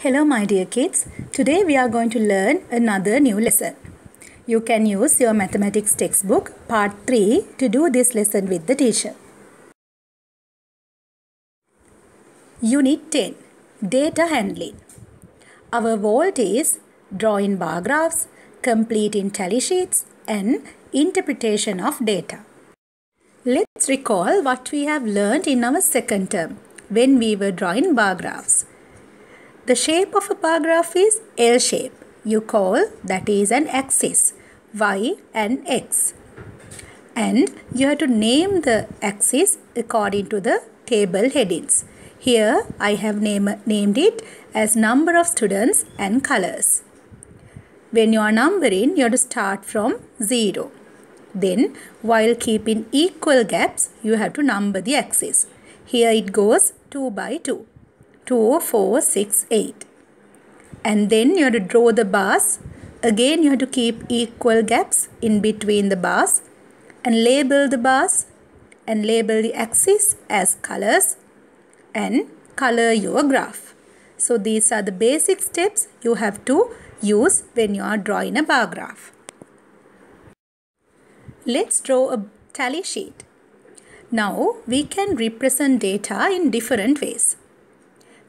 Hello my dear kids. Today we are going to learn another new lesson. You can use your mathematics textbook part 3 to do this lesson with the teacher. Unit 10. Data handling. Our vault is draw in bar graphs, complete in tally sheets and interpretation of data. Let's recall what we have learned in our second term when we were drawing bar graphs. The shape of a bar graph is L shape. You call that is an axis, Y and X. And you have to name the axis according to the table headings. Here I have named it as number of students and colors. When you are numbering, you have to start from 0. Then while keeping equal gaps, you have to number the axis. Here it goes 2 by 2. 2, 4, 6, 8. And then you have to draw the bars. Again you have to keep equal gaps in between the bars and label the bars and label the axis as colors and color your graph. So these are the basic steps you have to use when you are drawing a bar graph. Let's draw a tally sheet. Now we can represent data in different ways.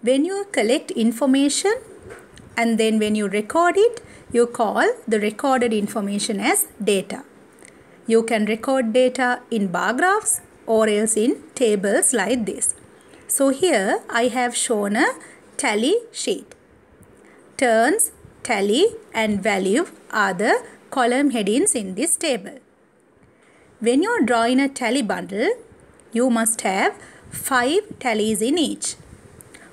When you collect information and then when you record it, you call the recorded information as data. You can record data in bar graphs or else in tables like this. So here I have shown a tally sheet. Turns, tally and value are the column headings in this table. When you are drawing a tally bundle, you must have 5 tallies in each.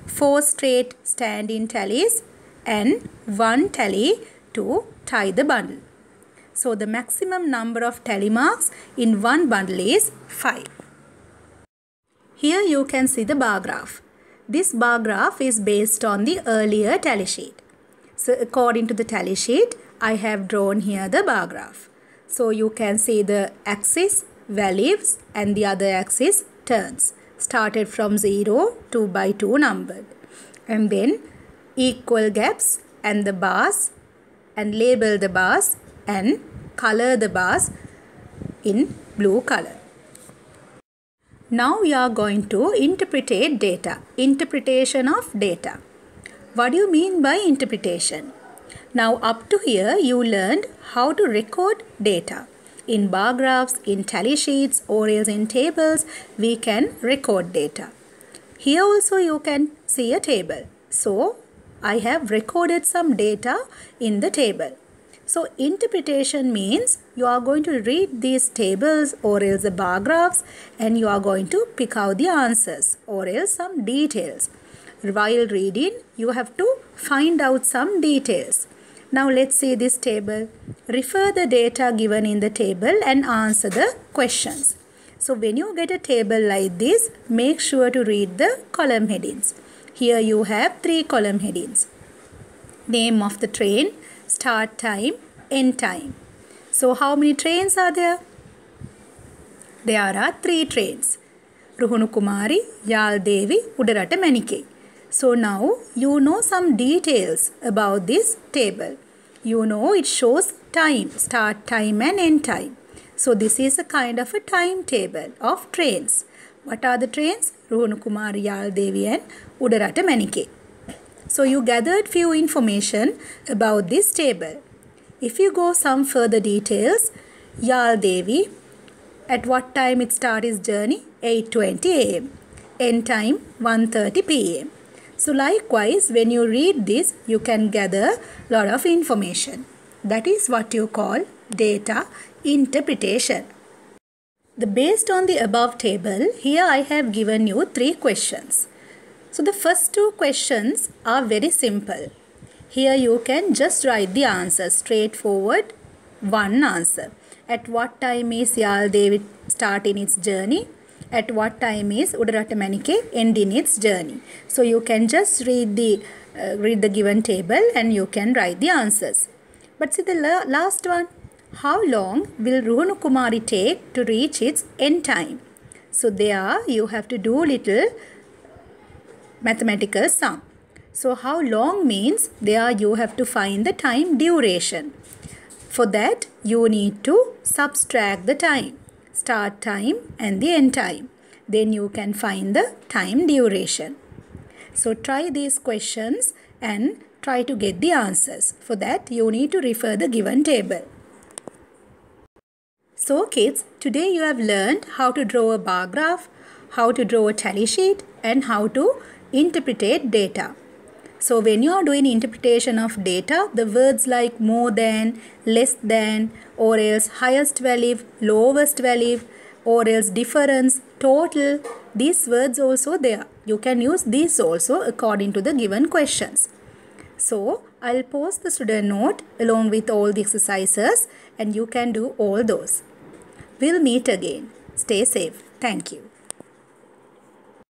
4 straight stand-in tallies and 1 tally to tie the bundle. So the maximum number of tally marks in one bundle is 5. Here you can see the bar graph. This bar graph is based on the earlier tally sheet. So according to the tally sheet, I have drawn here the bar graph. So you can see the axis, values and the other axis, turns. Started from 0, 2 by 2 numbered. And then equal gaps and the bars and label the bars and color the bars in blue color. Now we are going to interpret data. Interpretation of data. What do you mean by interpretation? Now up to here you learned how to record data. In bar graphs, in tally sheets or else in tables, we can record data. Here also you can see a table. So I have recorded some data in the table. So interpretation means you are going to read these tables or else the bar graphs and you are going to pick out the answers or else some details. While reading, you have to find out some details. Now let's see this table. Refer the data given in the table and answer the questions. So when you get a table like this, make sure to read the column headings. Here you have 3 column headings. Name of the train, start time, end time. So how many trains are there? There are 3 trains. Ruhunu Kumari, Yal Devi, Udarata Manike. So now you know some details about this table. You know it shows time, start time and end time. So this is a kind of a timetable of trains. What are the trains? Ruhunu Kumari, Yal Devi and Udarata Manike. So you gathered few information about this table. If you go some further details, Yal Devi, at what time it started his journey? 8:20 am. End time 1:30 pm. So likewise, when you read this, you can gather a lot of information. That is what you call data interpretation. Based on the above table, here I have given you 3 questions. So the first 2 questions are very simple. Here you can just write the answer, straightforward, one answer. At what time is Yal Devi starting its journey? At what time is Udarata Manike ending its journey? So you can just read the given table and you can write the answers. But see the last one. How long will Ruhunu Kumari take to reach its end time? So there you have to do little mathematical sum. So how long means there you have to find the time duration. For that you need to subtract the time, start time and the end time. Then you can find the time duration. So try these questions and try to get the answers. For that you need to refer the given table. So kids, today you have learned how to draw a bar graph, how to draw a tally sheet and how to interpret data. So when you are doing interpretation of data, the words like more than, less than, or else highest value, lowest value, or else difference, total, these words also there. You can use these also according to the given questions. So I'll post the student note along with all the exercises and you can do all those. We'll meet again. Stay safe. Thank you.